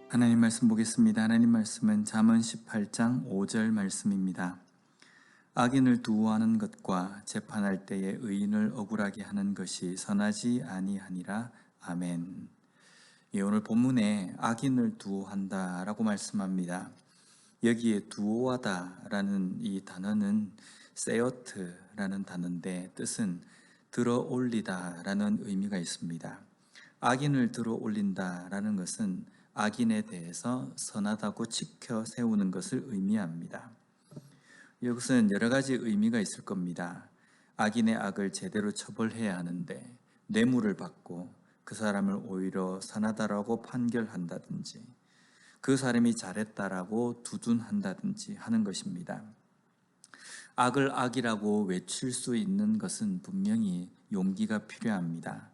하나님 말씀 보겠습니다. 하나님 말씀은 잠언 18장 5절 말씀입니다. 악인을 두어하는 것과 재판할 때에 의인을 억울하게 하는 것이 선하지 아니하니라. 아멘. 예, 오늘 본문에 악인을 두어한다 라고 말씀합니다. 여기에 두어하다 라는 이 단어는 세어트라는 단어인데 뜻은 들어 올리다 라는 의미가 있습니다. 악인을 들어 올린다 라는 것은 악인에 대해서 선하다고 지켜 세우는 것을 의미합니다. 이것은 여러 가지 의미가 있을 겁니다. 악인의 악을 제대로 처벌해야 하는데 뇌물을 받고 그 사람을 오히려 선하다라고 판결한다든지 그 사람이 잘했다라고 두둔한다든지 하는 것입니다. 악을 악이라고 외칠 수 있는 것은 분명히 용기가 필요합니다.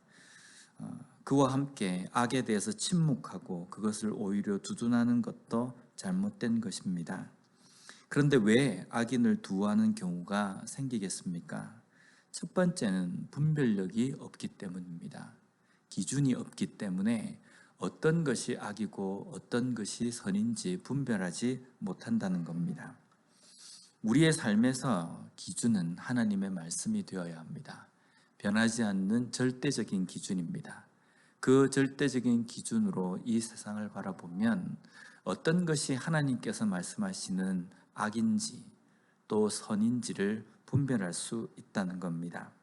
그와 함께 악에 대해서 침묵하고 그것을 오히려 두둔하는 것도 잘못된 것입니다. 그런데 왜 악인을 두어하는 경우가 생기겠습니까? 첫 번째는 분별력이 없기 때문입니다. 기준이 없기 때문에 어떤 것이 악이고 어떤 것이 선인지 분별하지 못한다는 겁니다. 우리의 삶에서 기준은 하나님의 말씀이 되어야 합니다. 변하지 않는 절대적인 기준입니다. 그 절대적인 기준으로 이 세상을 바라보면 어떤 것이 하나님께서 말씀하시는 악인지 또 선인지를 분별할 수 있다는 겁니다.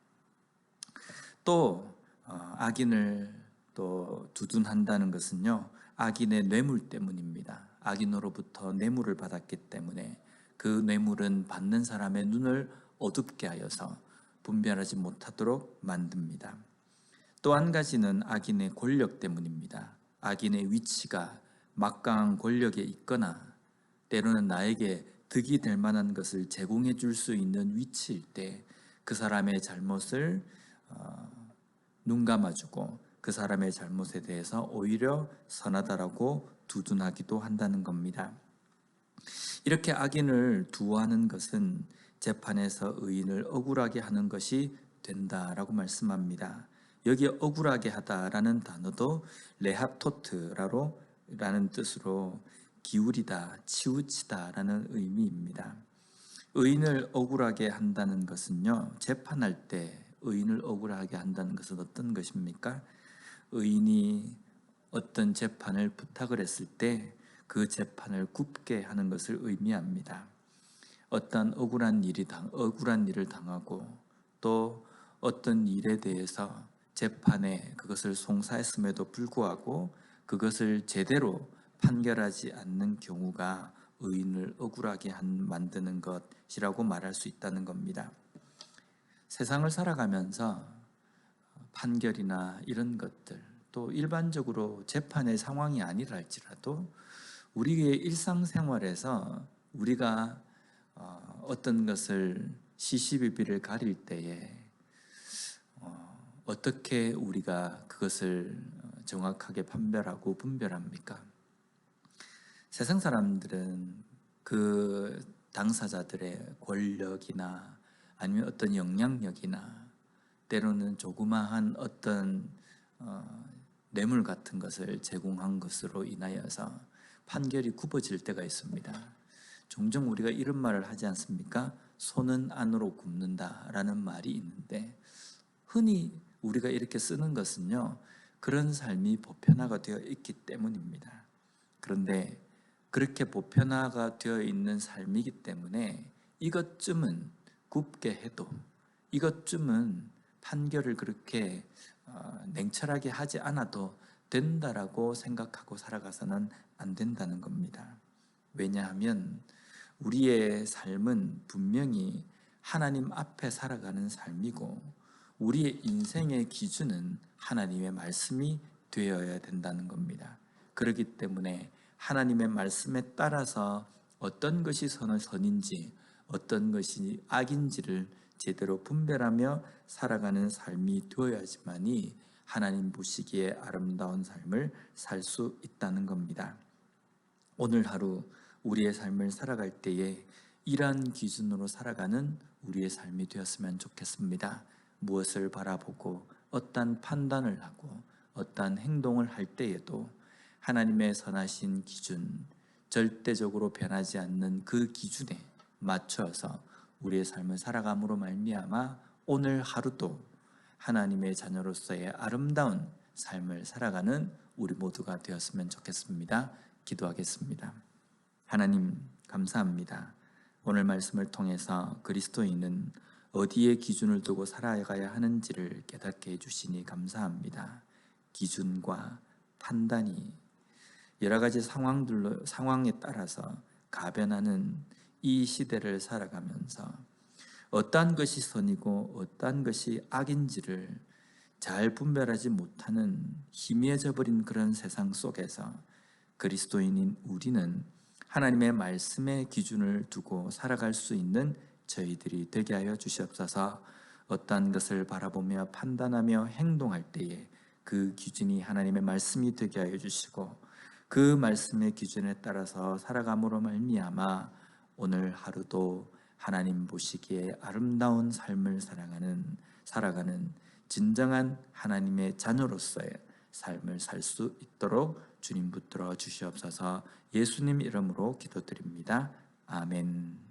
또 악인을 또 두둔한다는 것은요, 악인의 뇌물 때문입니다. 악인으로부터 뇌물을 받았기 때문에 그 뇌물은 받는 사람의 눈을 어둡게 하여서 분별하지 못하도록 만듭니다. 또 한 가지는 악인의 권력 때문입니다. 악인의 위치가 막강한 권력에 있거나 때로는 나에게 득이 될 만한 것을 제공해 줄 수 있는 위치일 때 그 사람의 잘못을 눈 감아주고 그 사람의 잘못에 대해서 오히려 선하다라고 두둔하기도 한다는 겁니다. 이렇게 악인을 두어하는 것은 재판에서 의인을 억울하게 하는 것이 된다라고 말씀합니다. 여기 억울하게 하다라는 단어도 레하토트라는 뜻으로 기울이다, 치우치다라는 의미입니다. 의인을 억울하게 한다는 것은요, 재판할 때 의인을 억울하게 한다는 것은 어떤 것입니까? 의인이 어떤 재판을 부탁을 했을 때 그 재판을 굽게 하는 것을 의미합니다. 어떤 억울한 일을 당하고 또 어떤 일에 대해서 재판에 그것을 송사했음에도 불구하고 그것을 제대로 판결하지 않는 경우가 의인을 억울하게 만드는 것이라고 말할 수 있다는 겁니다. 세상을 살아가면서 판결이나 이런 것들, 또 일반적으로 재판의 상황이 아니라 할지라도 우리의 일상생활에서 우리가 어떤 것을 시시비비를 가릴 때에 어떻게 우리가 그것을 정확하게 판별하고 분별합니까? 세상 사람들은 그 당사자들의 권력이나 아니면 어떤 영향력이나 때로는 조그마한 어떤 뇌물 같은 것을 제공한 것으로 인하여서 판결이 굽어질 때가 있습니다. 종종 우리가 이런 말을 하지 않습니까? 손은 안으로 굽는다라는 말이 있는데 흔히 우리가 이렇게 쓰는 것은요, 그런 삶이 보편화가 되어 있기 때문입니다. 그런데 그렇게 보편화가 되어 있는 삶이기 때문에 이것쯤은 굽게 해도 이것쯤은 판결을 그렇게 냉철하게 하지 않아도 된다라고 생각하고 살아가서는 안 된다는 겁니다. 왜냐하면 우리의 삶은 분명히 하나님 앞에 살아가는 삶이고 우리의 인생의 기준은 하나님의 말씀이 되어야 된다는 겁니다. 그렇기 때문에 하나님의 말씀에 따라서 어떤 것이 선인지 어떤 것이 악인지를 제대로 분별하며 살아가는 삶이 되어야지만이 하나님 보시기에 아름다운 삶을 살 수 있다는 겁니다. 오늘 하루 우리의 삶을 살아갈 때에 이러한 기준으로 살아가는 우리의 삶이 되었으면 좋겠습니다. 무엇을 바라보고 어떠한 판단을 하고 어떠한 행동을 할 때에도 하나님의 선하신 기준, 절대적으로 변하지 않는 그 기준에 맞춰서 우리의 삶을 살아감으로 말미암아 오늘 하루도 하나님의 자녀로서의 아름다운 삶을 살아가는 우리 모두가 되었으면 좋겠습니다. 기도하겠습니다. 하나님, 감사합니다. 오늘 말씀을 통해서 그리스도인은 어디에 기준을 두고 살아가야 하는지를 깨닫게 해주시니 감사합니다. 기준과 판단이 여러 가지 상황에 따라서 가변하는 이 시대를 살아가면서 어떠한 것이 선이고 어떠한 것이 악인지를 잘 분별하지 못하는 희미해져 버린 그런 세상 속에서 그리스도인인 우리는 하나님의 말씀의 기준을 두고 살아갈 수 있는 저희들이 되게 하여 주시옵소서. 어떠한 것을 바라보며 판단하며 행동할 때에 그 기준이 하나님의 말씀이 되게 하여 주시고 그 말씀의 기준에 따라서 살아감으로 말미암아 오늘 하루도 하나님 보시기에 아름다운 삶을 살아가는 진정한 하나님의 자녀로서의 삶을 살 수 있도록 주님 붙들어 주시옵소서. 예수님 이름으로 기도드립니다. 아멘.